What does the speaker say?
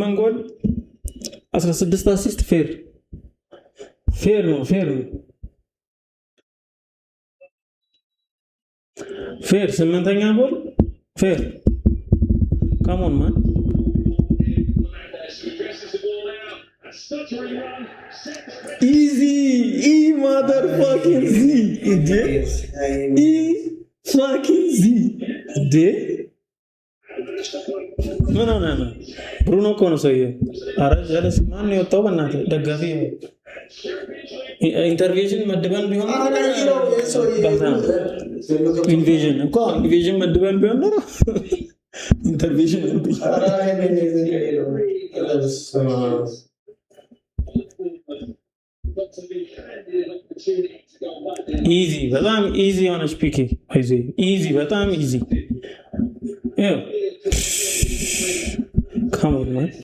11 ጎል 16 አሲስት ፌር ነው ስምንተኛ ጎል ፌር ካሞን ማን easy motherfucking z fucking z ምን ሆነ ነው ብሩኖ እኮ ነው ሰውዬ አረ ጀለስ ማን የወጣው በእናት ደጋፊ ኢንተርቬንሽን መድበን ቢሆን ኢንቬዥን መድበን ቢሆን ነው ኢንተርቬንሽን ኢዚ በጣም ኢዚ ሆነች ፒኬ ኢዚ በጣም ኢዚ Yeah. Come on, man.